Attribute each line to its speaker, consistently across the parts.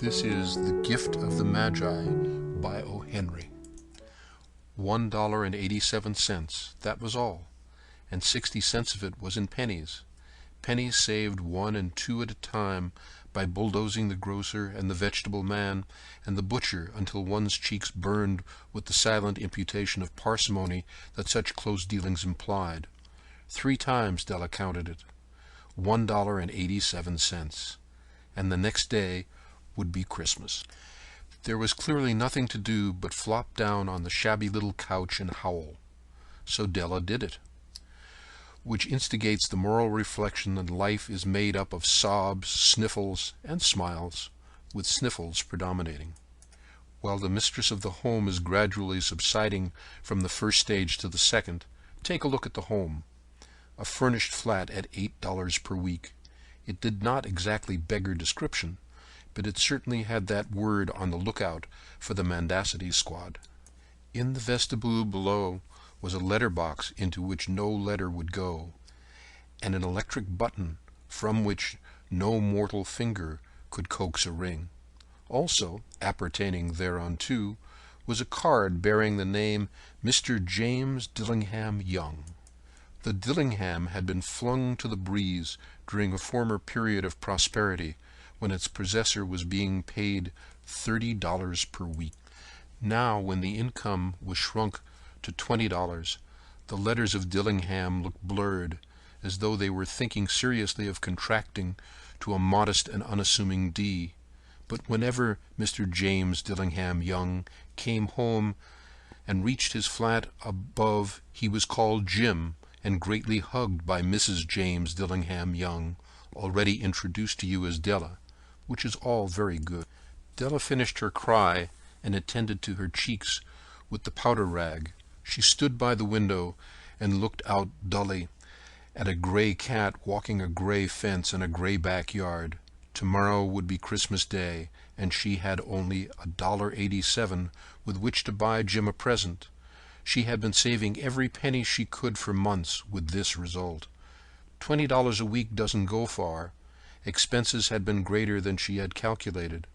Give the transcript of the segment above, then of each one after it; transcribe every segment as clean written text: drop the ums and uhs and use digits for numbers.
Speaker 1: This is The Gift of the Magi by O. Henry. $1.87, that was all, and 60 cents of it was in pennies. Pennies saved 1 and 2 at a time by bulldozing the grocer and the vegetable man and the butcher until one's cheeks burned with the silent imputation of parsimony that such close dealings implied. 3 times Della counted it. $1.87. And the next day would be Christmas. There was clearly nothing to do but flop down on the shabby little couch and howl. So Della did it, which instigates the moral reflection that life is made up of sobs, sniffles, and smiles, with sniffles predominating. While the mistress of the home is gradually subsiding from the first stage to the second, take a look at the home. A furnished flat at $8 per week. It did not exactly beggar description, but it certainly had that word on the lookout for the mendacity squad. In the vestibule below was a letter box into which no letter would go, and an electric button from which no mortal finger could coax a ring. Also, appertaining thereunto, was a card bearing the name Mr. James Dillingham Young. The Dillingham had been flung to the breeze during a former period of prosperity, when its possessor was being paid $30 per week. Now, when the income was shrunk to $20, the letters of Dillingham looked blurred, as though they were thinking seriously of contracting to a modest and unassuming D. But whenever Mr. James Dillingham Young came home and reached his flat above, he was called Jim, and greatly hugged by Mrs. James Dillingham Young, already introduced to you as Della, which is all very good. Della finished her cry and attended to her cheeks with the powder rag. She stood by the window and looked out dully at a gray cat walking a gray fence in a gray backyard. Tomorrow would be Christmas Day, and she had only $1.87 with which to buy Jim a present. She had been saving every penny she could for months, with this result. $20 a week doesn't go far. Expenses had been greater than she had calculated.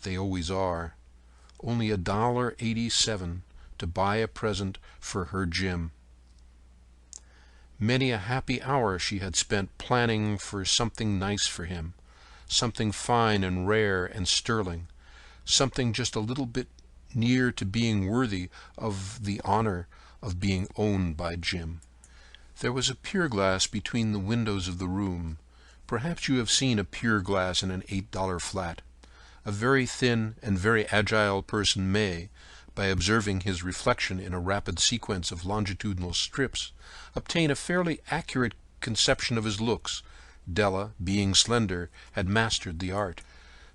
Speaker 1: They always are. Only $1.87 to buy a present for her Jim. Many a happy hour she had spent planning for something nice for him, something fine and rare and sterling, something just a little bit near to being worthy of the honor of being owned by Jim. There was a pier glass between the windows of the room. Perhaps you have seen a pier glass in an $8 flat. A very thin and very agile person may, by observing his reflection in a rapid sequence of longitudinal strips, obtain a fairly accurate conception of his looks. Della, being slender, had mastered the art.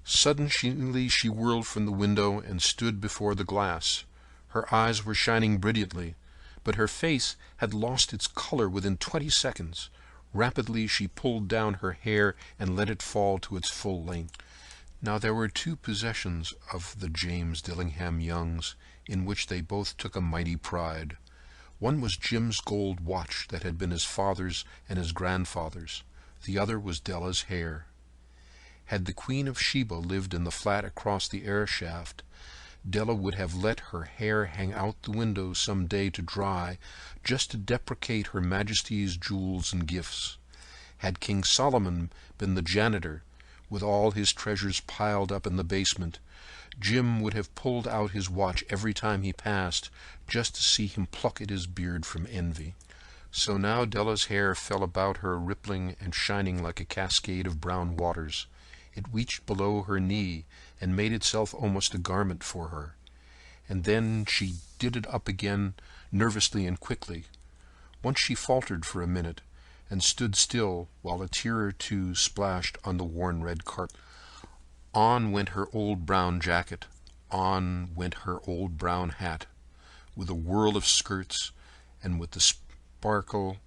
Speaker 1: Suddenly she whirled from the window and stood before the glass. Her eyes were shining brilliantly, but her face had lost its color within 20 seconds. Rapidly she pulled down her hair and let it fall to its full length. Now there were 2 possessions of the James Dillingham Youngs in which they both took a mighty pride. One was Jim's gold watch that had been his father's and his grandfather's. The other was Della's hair. Had the Queen of Sheba lived in the flat across the air shaft, Della would have let her hair hang out the window some day to dry, just to deprecate Her Majesty's jewels and gifts. Had King Solomon been the janitor, with all his treasures piled up in the basement, Jim would have pulled out his watch every time he passed, just to see him pluck at his beard from envy. So now Della's hair fell about her, rippling and shining like a cascade of brown waters. It reached below her knee and made itself almost a garment for her. And then she did it up again nervously and quickly. Once she faltered for a minute and stood still while a tear or 2 splashed on the worn red carpet. On went her old brown jacket. On went her old brown hat. With a whirl of skirts and with the sparkle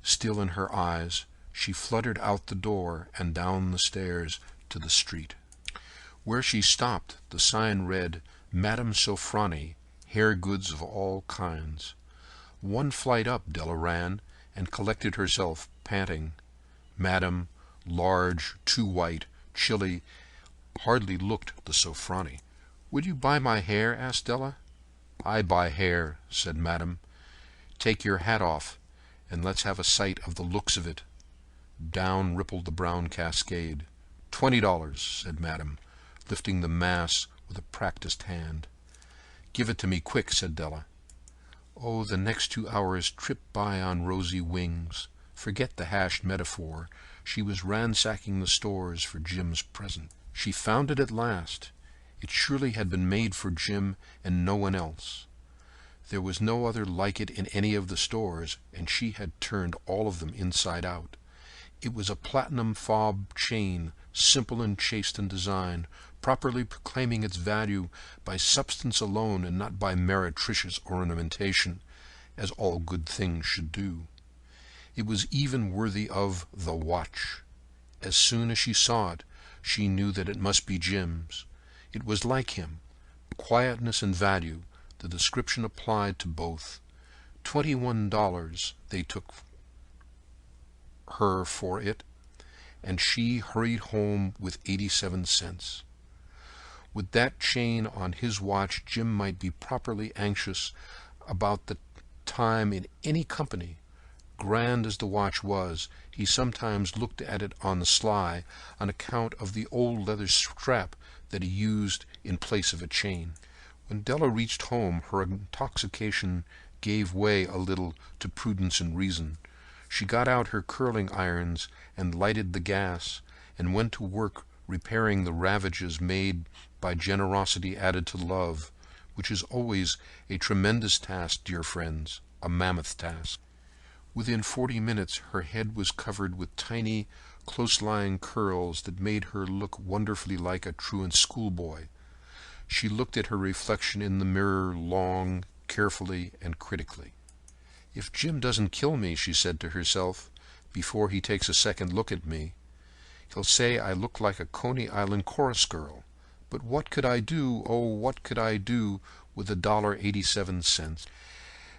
Speaker 1: still in her eyes, she fluttered out the door and down the stairs to the street. Where she stopped, the sign read, Madame Sofroni, hair goods of all kinds. 1 flight up Della ran, and collected herself, panting. Madame, large, too white, chilly, hardly looked the Sofroni. "Would you buy my hair?" asked Della. "I buy hair," said Madame. "Take your hat off, and let's have a sight of the looks of it." Down rippled the brown cascade. $20, said Madame, lifting the mass with a practiced hand. "Give it to me quick," said Della. Oh, the next 2 hours tripped by on rosy wings. Forget the hashed metaphor. She was ransacking the stores for Jim's present. She found it at last. It surely had been made for Jim and no one else. There was no other like it in any of the stores, and she had turned all of them inside out. It was a platinum fob chain, simple and chaste in design, properly proclaiming its value by substance alone and not by meretricious ornamentation, as all good things should do. It was even worthy of the watch. As soon as she saw it, she knew that it must be Jim's. It was like him. Quietness and value, the description applied to both. $21 they took her for it, and she hurried home with 87 cents. With that chain on his watch, Jim might be properly anxious about the time in any company. Grand as the watch was, he sometimes looked at it on the sly on account of the old leather strap that he used in place of a chain. When Della reached home, her intoxication gave way a little to prudence and reason. She got out her curling irons and lighted the gas, and went to work repairing the ravages made by generosity added to love, which is always a tremendous task, dear friends, a mammoth task. Within 40 minutes her head was covered with tiny, close-lying curls that made her look wonderfully like a truant schoolboy. She looked at her reflection in the mirror long, carefully, and critically. "If Jim doesn't kill me," she said to herself, "before he takes a second look at me, he'll say I look like a Coney Island chorus girl. But what could I do, oh, what could I do with $1.87?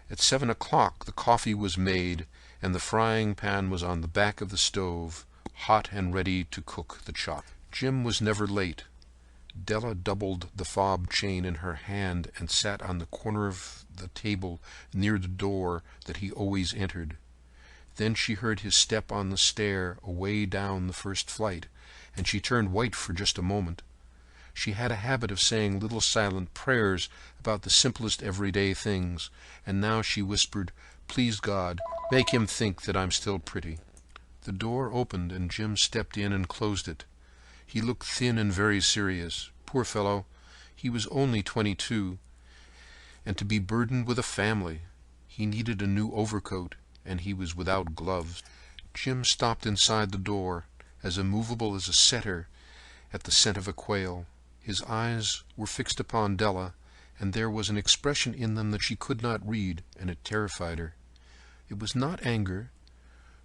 Speaker 1: At 7 o'clock the coffee was made, and the frying pan was on the back of the stove, hot and ready to cook the chop. Jim was never late. Della doubled the fob chain in her hand and sat on the corner of the table near the door that he always entered. Then she heard his step on the stair away down the first flight, and she turned white for just a moment. She had a habit of saying little silent prayers about the simplest everyday things, and now she whispered, "Please God, make him think that I'm still pretty." The door opened, and Jim stepped in and closed it. He looked thin and very serious. Poor fellow, he was only 22, and to be burdened with a family. He needed a new overcoat, and he was without gloves. Jim stopped inside the door, as immovable as a setter at the scent of a quail. His eyes were fixed upon Della, and there was an expression in them that she could not read, and it terrified her. It was not anger,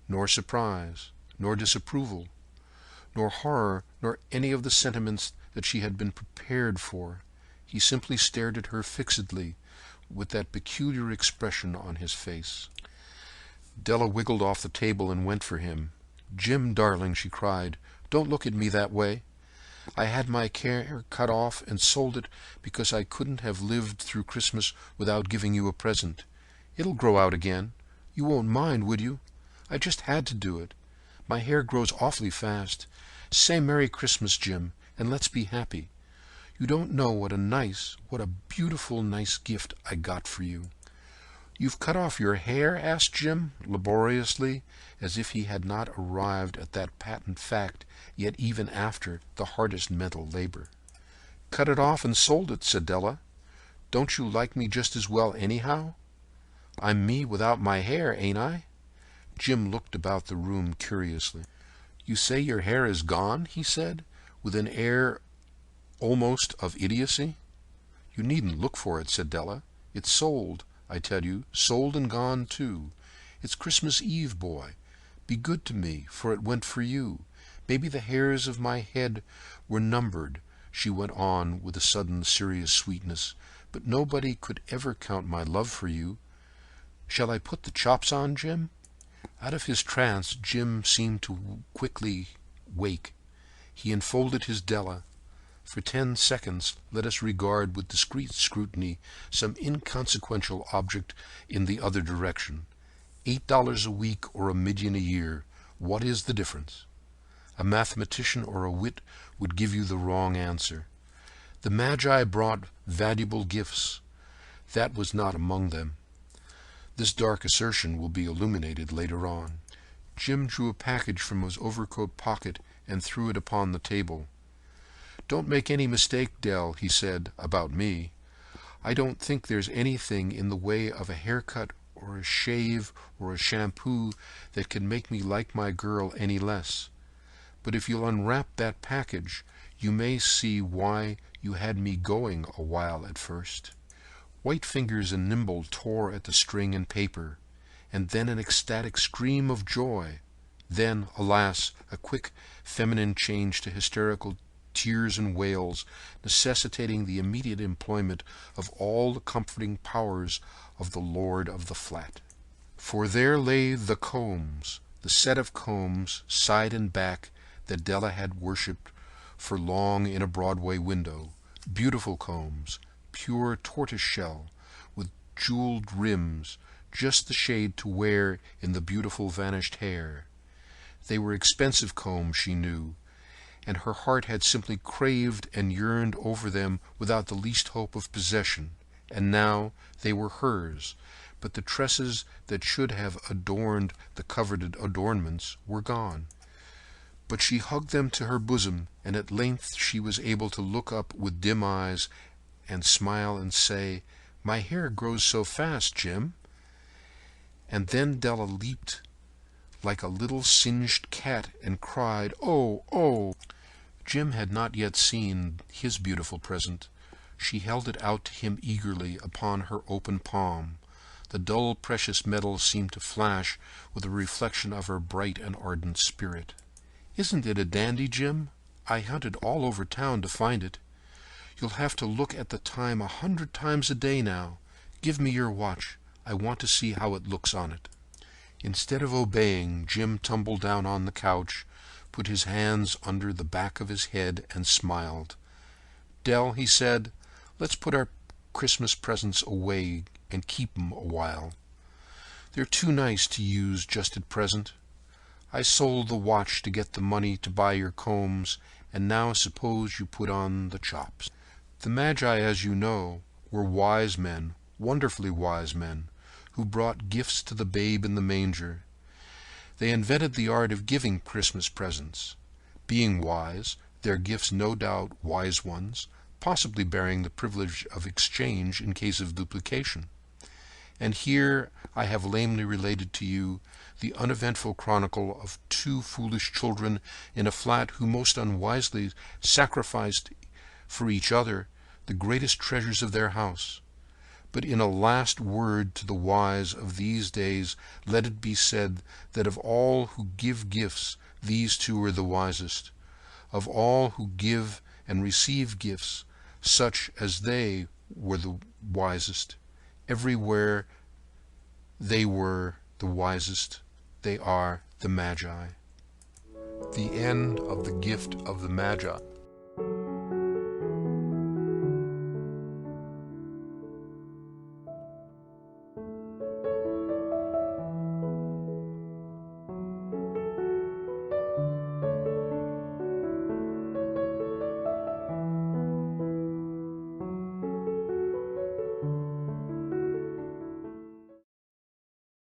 Speaker 1: nor surprise, nor disapproval, nor horror, nor any of the sentiments that she had been prepared for. He simply stared at her fixedly, with that peculiar expression on his face. Della wiggled off the table and went for him. "Jim, darling," she cried, "don't look at me that way. I had my hair cut off and sold it because I couldn't have lived through Christmas without giving you a present. It'll grow out again. You won't mind, would you? I just had to do it. My hair grows awfully fast. Say Merry Christmas, Jim, and let's be happy. You don't know what a beautiful, nice gift I got for you." "You've cut off your hair?" asked Jim, laboriously, as if he had not arrived at that patent fact yet even after the hardest mental labor. "Cut it off and sold it," said Della. "Don't you like me just as well anyhow? I'm me without my hair, ain't I?" Jim looked about the room curiously. "You say your hair is gone?" he said, with an air almost of idiocy. "You needn't look for it," said Della. "It's sold, I tell you, sold and gone, too. It's Christmas Eve, boy. Be good to me, for it went for you. Maybe the hairs of my head were numbered," she went on with a sudden serious sweetness, "but nobody could ever count my love for you. Shall I put the chops on, Jim?" Out of his trance, Jim seemed to quickly wake. He enfolded his Della. For 10 seconds let us regard with discreet scrutiny some inconsequential object in the other direction. $8 a week or $1,000,000 a year, what is the difference? A mathematician or a wit would give you the wrong answer. The Magi brought valuable gifts. That was not among them. This dark assertion will be illuminated later on. Jim drew a package from his overcoat pocket and threw it upon the table. "Don't make any mistake, Dell," he said, "about me. I don't think there's anything in the way of a haircut or a shave or a shampoo that can make me like my girl any less. But if you'll unwrap that package, you may see why you had me going a while at first." White fingers and nimble tore at the string and paper, and then an ecstatic scream of joy. Then, alas, a quick feminine change to hysterical tears and wails, necessitating the immediate employment of all the comforting powers of the lord of the flat. For there lay the combs, the set of combs, side and back, that Della had worshipped for long in a Broadway window. Beautiful combs, pure tortoise-shell, with jeweled rims, just the shade to wear in the beautiful vanished hair. They were expensive combs, she knew, and her heart had simply craved and yearned over them without the least hope of possession. And now they were hers, but the tresses that should have adorned the coveted adornments were gone. But she hugged them to her bosom, and at length she was able to look up with dim eyes and smile and say, "My hair grows so fast, Jim." And then Della leaped like a little singed cat and cried, "Oh, oh!" Jim had not yet seen his beautiful present. She held it out to him eagerly upon her open palm. The dull, precious metal seemed to flash with a reflection of her bright and ardent spirit. "Isn't it a dandy, Jim? I hunted all over town to find it. You'll have to look at the time 100 times a day now. Give me your watch. I want to see how it looks on it." Instead of obeying, Jim tumbled down on the couch, put his hands under the back of his head, and smiled. "Dell," he said, "let's put our Christmas presents away and keep 'em a while. They're too nice to use just at present. I sold the watch to get the money to buy your combs, and now suppose you put on the chops." The Magi, as you know, were wise men, wonderfully wise men, who brought gifts to the babe in the manger. They invented the art of giving Christmas presents. Being wise, their gifts no doubt wise ones, possibly bearing the privilege of exchange in case of duplication. And here I have lamely related to you the uneventful chronicle of 2 foolish children in a flat who most unwisely sacrificed for each other the greatest treasures of their house. But in a last word to the wise of these days, let it be said that of all who give gifts, these 2 are the wisest. Of all who give and receive gifts, such as they were the wisest. Everywhere they were the wisest. They are the Magi. The end of the gift of the Magi.